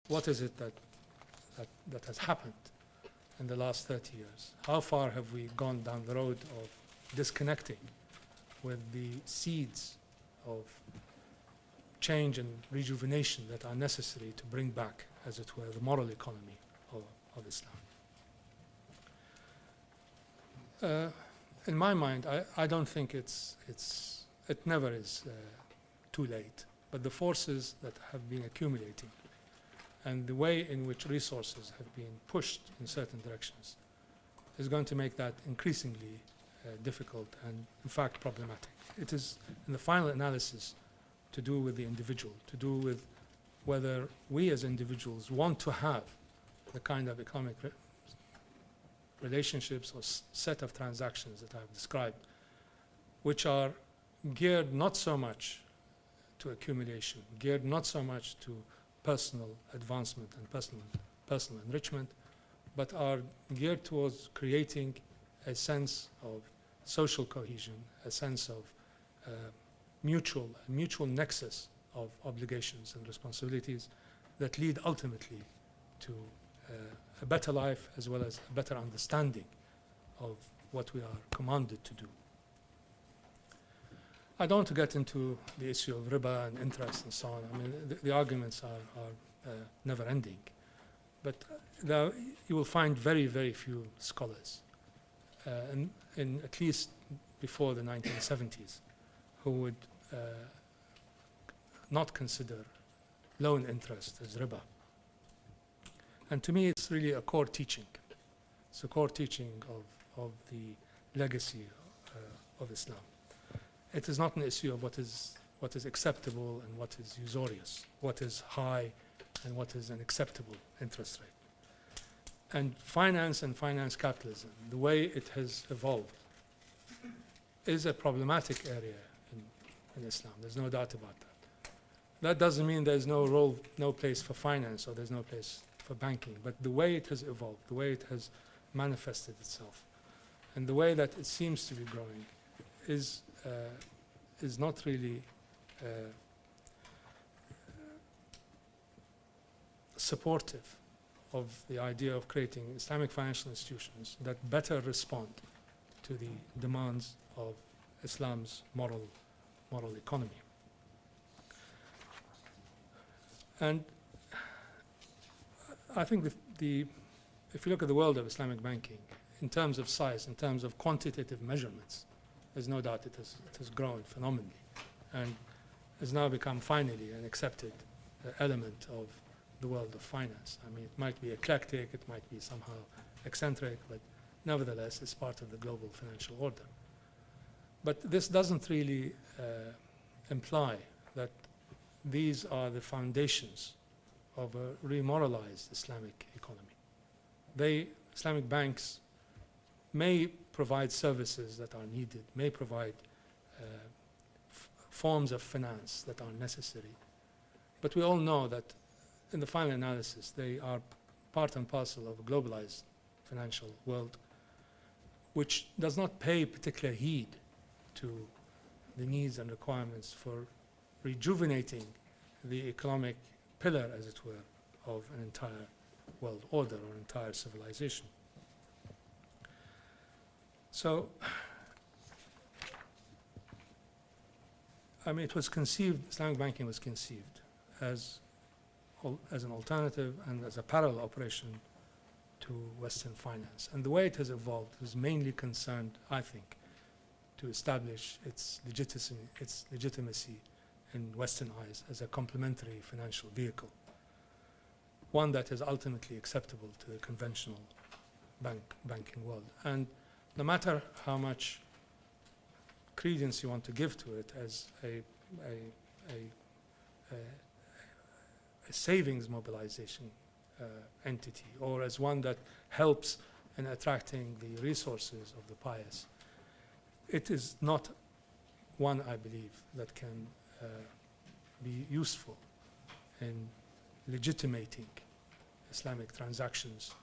what is it that has happened in the last 30 years? How far have we gone down the road of disconnecting with the seeds of change and rejuvenation that are necessary to bring back, as it were, the moral economy of Islam? In my mind, I don't think it never is too late, but the forces that have been accumulating and the way in which resources have been pushed in certain directions is going to make that increasingly difficult and, in fact, problematic. It is, in the final analysis, to do with the individual, to do with whether we as individuals want to have the kind of economic relationships or set of transactions that I've described, which are geared not so much to accumulation, geared not so much to personal advancement and personal enrichment, but are geared towards creating a sense of social cohesion, a sense of mutual nexus of obligations and responsibilities that lead ultimately to a better life as well as a better understanding of what we are commanded to do. I don't want to get into the issue of riba and interest and so on. I mean, the arguments are never ending. But you will find very, very few scholars, in at least before the 1970s, who would not consider loan interest as riba. And to me, it's really a core teaching. It's a core teaching of the legacy of Islam. It is not an issue of what is acceptable and what is usurious, what is high and what is an acceptable interest rate. And finance capitalism, the way it has evolved, is a problematic area in Islam. There's no doubt about that. That doesn't mean there's no role, no place for finance or there's no place for banking, but the way it has evolved, the way it has manifested itself, and the way that it seems to be growing is not really supportive of the idea of creating Islamic financial institutions that better respond to the demands of Islam's moral economy. And I think if you look at the world of Islamic banking, in terms of size, in terms of quantitative measurements, there's no doubt it has grown phenomenally and has now become finally an accepted element of the world of finance. I mean, it might be eclectic, it might be somehow eccentric, but nevertheless, it's part of the global financial order. But this doesn't really imply that these are the foundations of a remoralized Islamic economy. Islamic banks may provide services that are needed, may provide forms of finance that are necessary. But we all know that in the final analysis, they are part and parcel of a globalized financial world, which does not pay particular heed to the needs and requirements for rejuvenating the economic pillar, as it were, of an entire world order or entire civilization. So, I mean, Islamic banking was conceived as an alternative and as a parallel operation to Western finance. And the way it has evolved is mainly concerned, I think, to establish its legitimacy in Western eyes as a complementary financial vehicle, one that is ultimately acceptable to the conventional banking world. And no matter how much credence you want to give to it as a savings mobilization entity, or as one that helps in attracting the resources of the pious, it is not one, I believe, that can be useful in legitimating Islamic transactions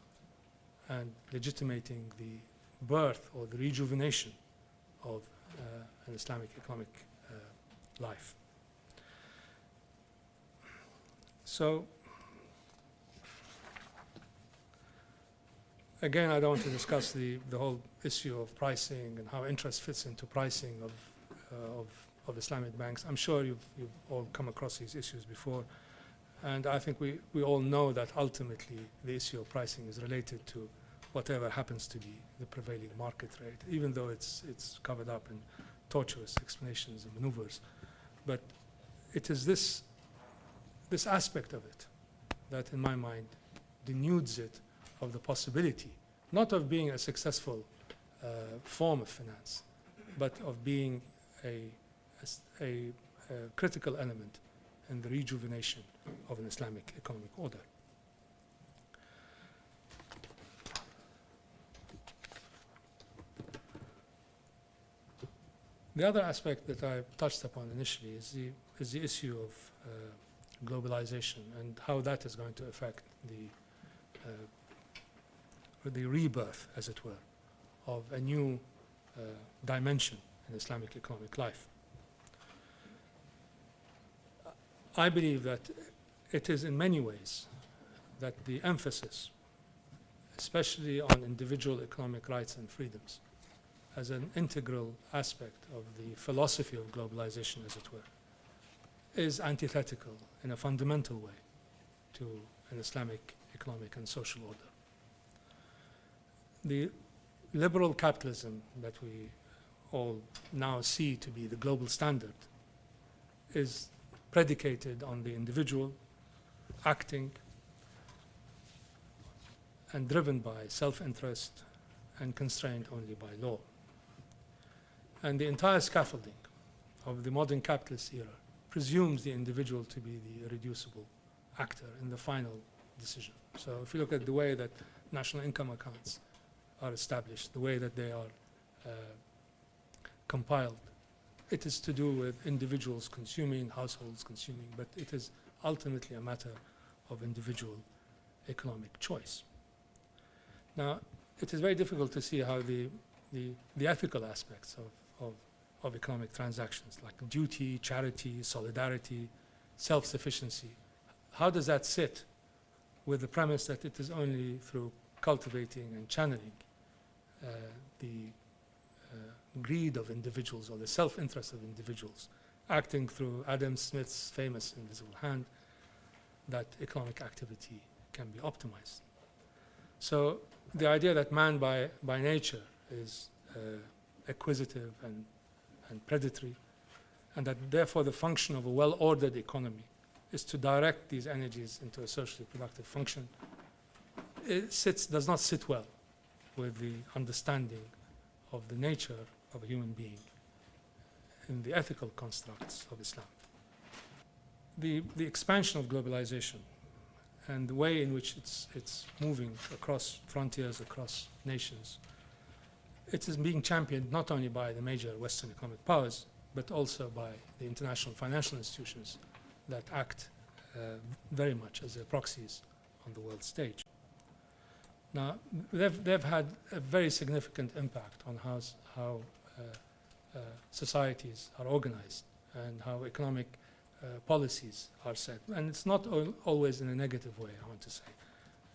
and legitimating the birth or the rejuvenation of an Islamic economic life. So again, I don't want to discuss the whole issue of pricing and how interest fits into pricing of Islamic banks. I'm sure you've all come across these issues before. And I think we all know that ultimately the issue of pricing is related to whatever happens to be the prevailing market rate, even though it's covered up in tortuous explanations and maneuvers. But it is this aspect of it that, in my mind, denudes it of the possibility, not of being a successful form of finance, but of being a critical element in the rejuvenation of an Islamic economic order. The other aspect that I touched upon initially is the issue of globalization and how that is going to affect the rebirth, as it were, of a new dimension in Islamic economic life. I believe that it is in many ways that the emphasis, especially on individual economic rights and freedoms, as an integral aspect of the philosophy of globalization, as it were, is antithetical in a fundamental way to an Islamic economic and social order. The liberal capitalism that we all now see to be the global standard is predicated on the individual acting and driven by self-interest and constrained only by law. And the entire scaffolding of the modern capitalist era presumes the individual to be the irreducible actor in the final decision. So if you look at the way that national income accounts are established, the way that they are compiled, it is to do with individuals consuming, households consuming, but it is ultimately a matter of individual economic choice. Now, it is very difficult to see how the ethical aspects of economic transactions, like duty, charity, solidarity, self-sufficiency, how does that sit with the premise that it is only through cultivating and channeling the greed of individuals or the self-interest of individuals, acting through Adam Smith's famous invisible hand, that economic activity can be optimized. So the idea that man by nature is acquisitive and predatory, and that therefore the function of a well-ordered economy is to direct these energies into a socially productive function, does not sit well with the understanding of the nature of a human being in the ethical constructs of Islam. The expansion of globalization and the way in which it's moving across frontiers, across nations, it is being championed not only by the major Western economic powers, but also by the international financial institutions that act very much as their proxies on the world stage. Now, they've had a very significant impact on how societies are organized and how economic policies are set. And it's not always in a negative way, I want to say.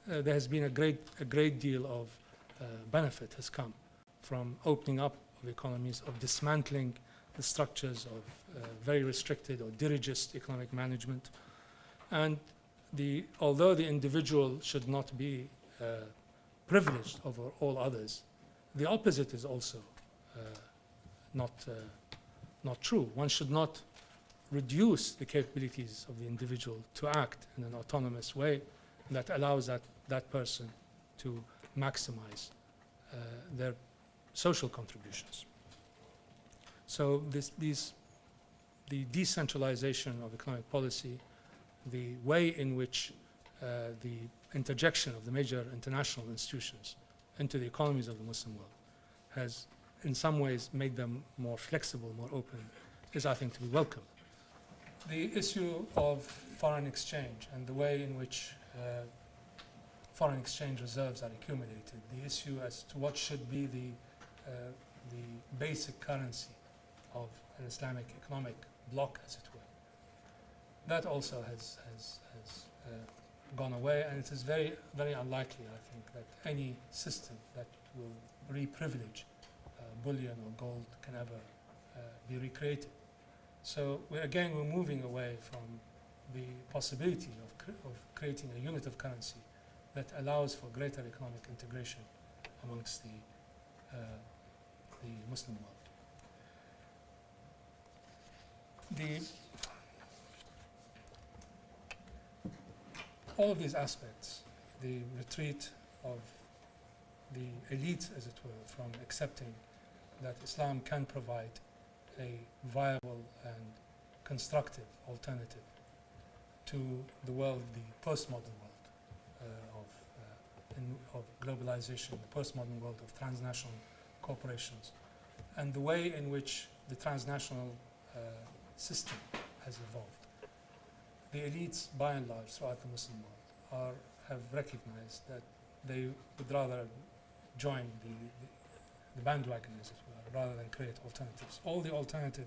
There has been a great deal of benefit has come from opening up of economies, of dismantling the structures of very restricted or dirigist economic management. And although the individual should not be privileged over all others, the opposite is also not true. One should not reduce the capabilities of the individual to act in an autonomous way that allows that person to maximize their social contributions. So the decentralization of economic policy, the way in which the interjection of the major international institutions into the economies of the Muslim world has in some ways made them more flexible, more open, is, I think, to be welcome. The issue of foreign exchange and the way in which foreign exchange reserves are accumulated, the issue as to what should be the basic currency of an Islamic economic bloc, as it were, that also has gone away, and it is very, very unlikely, I think, that any system that will re-privilege bullion or gold can ever be recreated. So we're moving away from the possibility of creating a unit of currency that allows for greater economic integration amongst the Muslim world. All of these aspects, the retreat of the elite, as it were, from accepting that Islam can provide a viable and constructive alternative to the world, the postmodern world of globalization, the postmodern world of transnational corporations, and the way in which the transnational system has evolved. The elites, by and large, throughout the Muslim world, have recognized that they would rather join the bandwagon, as it were, rather than create alternatives. All the alternative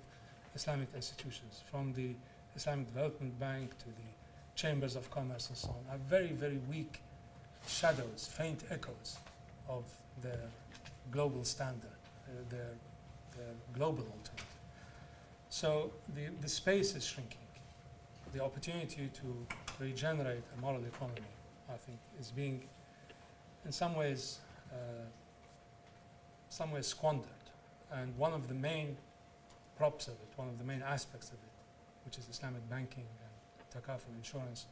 Islamic institutions, from the Islamic Development Bank to the chambers of commerce and so on, are very, very weak shadows, faint echoes of their global standard, their global alternative. So the space is shrinking. The opportunity to regenerate a moral economy, I think, is being, in some ways squandered. And one of the main props of it, one of the main aspects of it, which is Islamic banking and takaful insurance,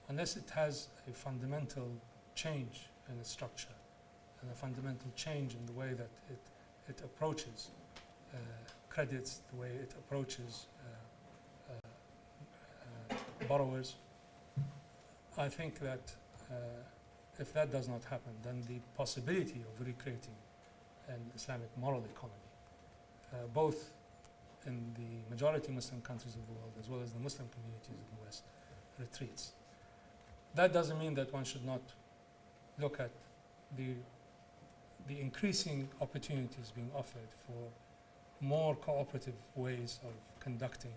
unless it has a fundamental change in its structure and a fundamental change in the way that it approaches credits, the way it approaches borrowers, I think that if that does not happen, then the possibility of recreating an Islamic moral economy, both in the majority Muslim countries of the world as well as the Muslim communities in the West, retreats. That doesn't mean that one should not look at the increasing opportunities being offered for more cooperative ways of conducting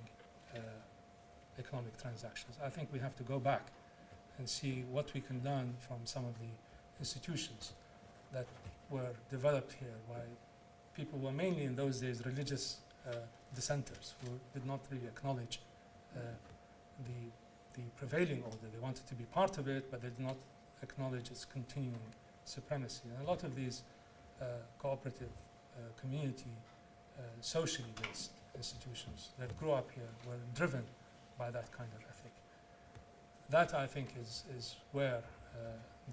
economic transactions. I think we have to go back and see what we can learn from some of the institutions that were developed here by people who were mainly in those days religious dissenters who did not really acknowledge the prevailing order. They wanted to be part of it, but they did not acknowledge its continuing supremacy. And a lot of these cooperative community socially based institutions that grew up here were driven by that kind of ethic. That, I think, is where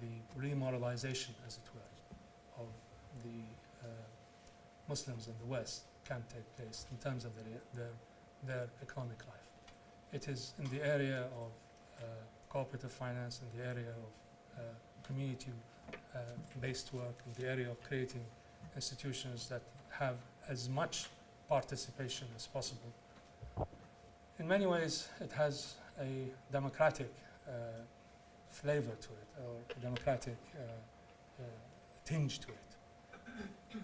the remoralization, as it were, of the Muslims in the West can take place in terms of their economic life. It is in the area of cooperative finance, in the area of community-based work, in the area of creating institutions that have as much participation as possible. In many ways, it has a democratic flavor to it, or a democratic tinge to it.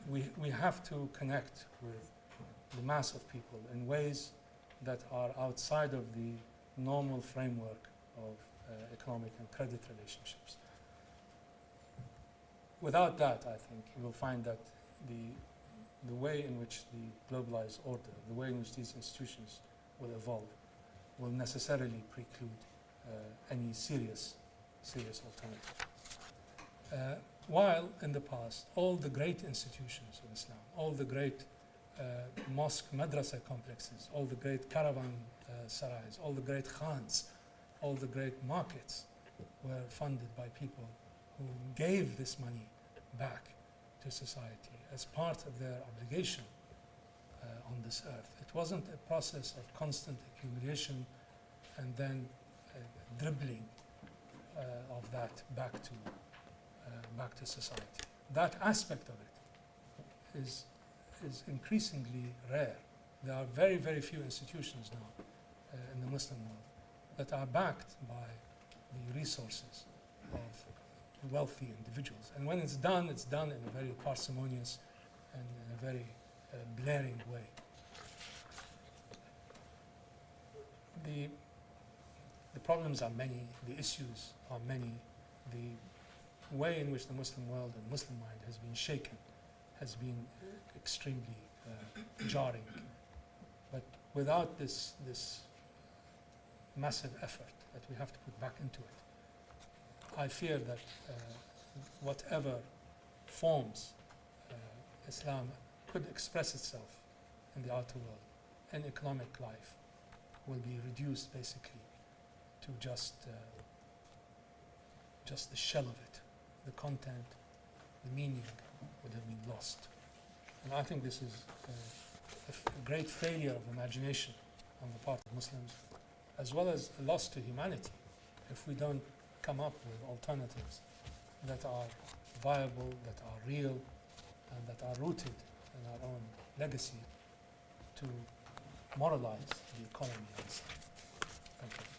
We have to connect with the mass of people in ways that are outside of the normal framework of economic and credit relationships. Without that, I think you will find that the way in which the globalized order, the way in which these institutions will evolve, will necessarily preclude any serious alternative. While in the past, all the great institutions of Islam, all the great mosque madrasa complexes, all the great caravan sarais, all the great khans, all the great markets were funded by people who gave this money back to society as part of their obligation on this earth. It wasn't a process of constant accumulation and then dribbling of that back to society. That aspect of it is increasingly rare. There are very, very few institutions now in the Muslim world that are backed by the resources of wealthy individuals. And when it's done in a very parsimonious and in a very blaring way. The problems are many, the issues are many, the way in which the Muslim world and Muslim mind has been shaken has been extremely jarring. But without this massive effort that we have to put back into it, I fear that whatever forms Islam could express itself in the outer world, in economic life, will be reduced basically to just the shell of it. The content, the meaning would have been lost. And I think this is a great failure of imagination on the part of Muslims, as well as a loss to humanity if we don't come up with alternatives that are viable, that are real, and that are rooted in our own legacy to moralize the economy. Thank you.